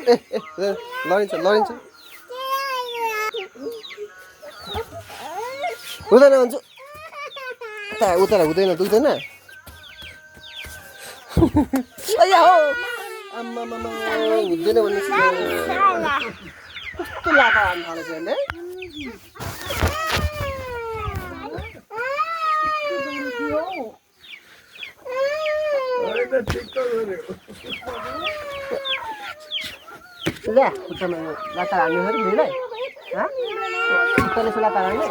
लडिन्छ हुँदैन भन्छु उता हुँदैन दुख्दैन अया हो आम्मा हुँदैन भन्ने कस्तो लाटा हाल्नु थालेछ होइन ल्या खुट्टामा लाटा हाल्नु अरे मिलाई खुट्टाले लाटा हाल्ने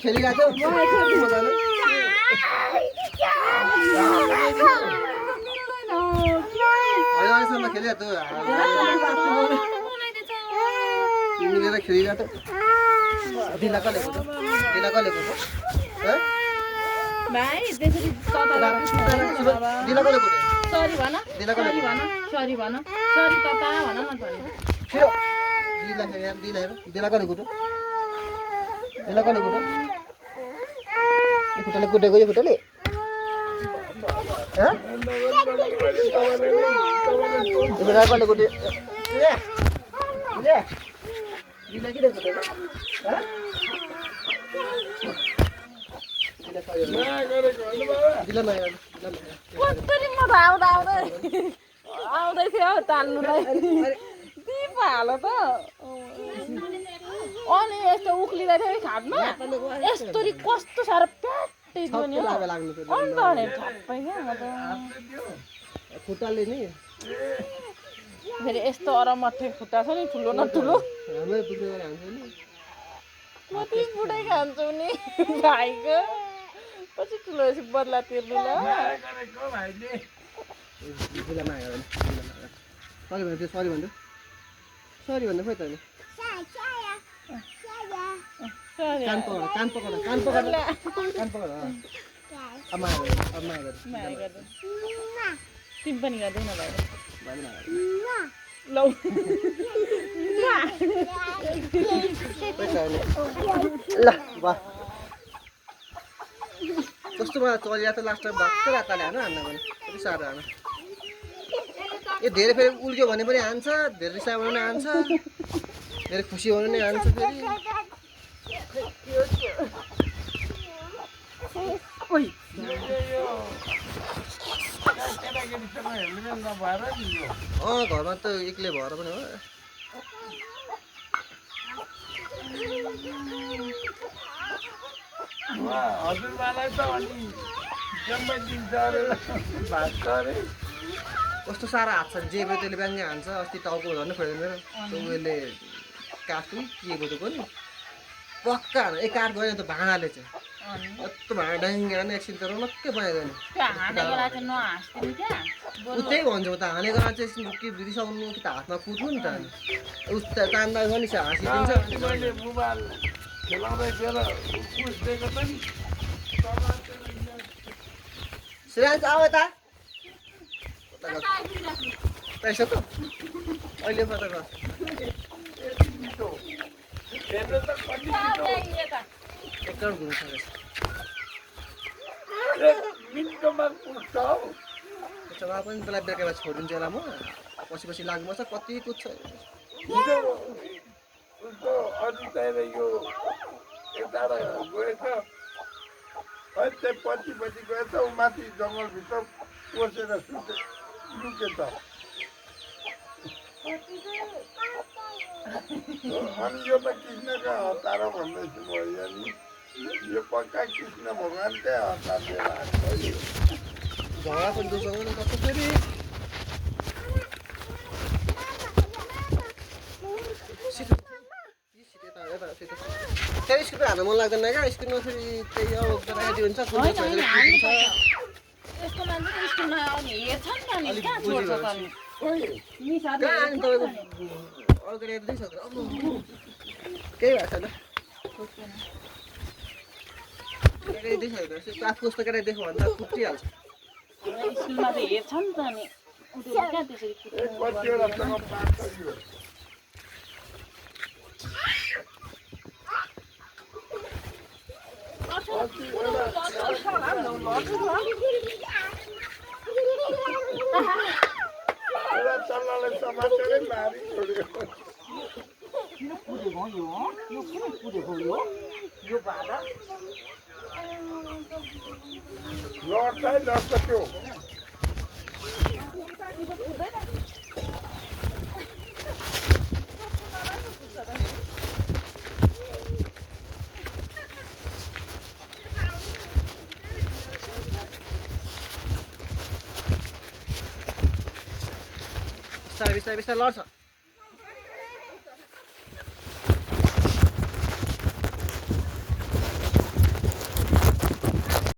खेलिरहेको अहिलेसम्म खेलिरहेको मिलेर खेलिरहेको दिला कलेको खुट्टाले कुटेको यो खुट्टाले कसले कुटे आउँदै थियो तान्नुलाई हालो त अनि यस्तो उक्लिँदै थियो खाटमा यस्तरी कस्तो साह्रो प्याटै थियो नि अन्त ठ्याप्पै क्या म त खुट्टाले नि फेरि यस्तो अरमठे खुट्टा छ नि ठुलो न ठुलो म तिमी बुढै खान्छु नि भाइको पछि ठुलो भएपछि बदला तिर्नु ल सरी भन्दै खोइ त नि कान पकड तिमी पनि गर्दैन भाइ ल ल कस्तो मलाई चलिया त लास्ट टाइम भक्कै राताले हान भने कति साह्रो हान यो धेरै फेरि उल्क्यो भने पनि हान्छ धेरै रिसायो भने पनि हान्छ धेरै खुसी भने पनि हान्छ फेरि घरमा त एक्लै भएर पनि हो हजुरबालाई त अनि जम्मै दिन्छ अरे भात अरे कस्तो साह्रो हात छ जे भयो त्यसले ब्याङ्गे हान्छ अस्ति टाउको झर्नु खोज्दैन मेरो उसले काट्नु के बोकेको नि पक्का हान एक काट गयो त भाँडाले चाहिँ कस्तो भाँडा डाङ्गे हाने एकछिन त रमक्कै बनाइदियो ऊ त्यही भन्छ त हानेको चाहिँ एकछिन के बिर्साउनु कि त हातमा कुद्नु नि त उस तान्दा पनि हाँसिदिन्छ खेलाउँदै बेला पुस्दिएको त नि श्रेयान्स आऊ यता पैसा त अहिले पो त हेर्नु त कति मिठो एकराउन्ड घुम्नु सकेछ मिठोमा पुग्छ हौ त्यसमा पनि त्यसलाई बेलुका छोडिदिन्छु होला म पछि लाग्नुपर्छ कति कुद्छ उसको अरू चाहिँ यो यताबाट गएछ अहिले पछि गएछ ऊ माथि जङ्गलभित्र पसेर लुकेछ अनि यो त कृष्णकै अवतार भन्दैछु म यहाँ नि यो पक्का कृष्ण भगवान्कै अवतार लिएर आएको झगडा पनि दोसँग कस्तो फेरि फेरि स्क्रिन हाल्न मन लाग्दैन क्या स्क्रिनमा फेरि त्यही अब भेराइटी हुन्छ कुन केही भएको छैन आफू कस्तो केटा देख्यो भने त कुटिहाल्छ स्कुलमा त हेर्छ नि त अनि कहाँ त्यसरी अस्ति एउटा चल्लाले समातेरै मारी छोड्यो लड्दै लड्छ त्यो बिस्तारै बिस्तारै बिस्तारै लड्छ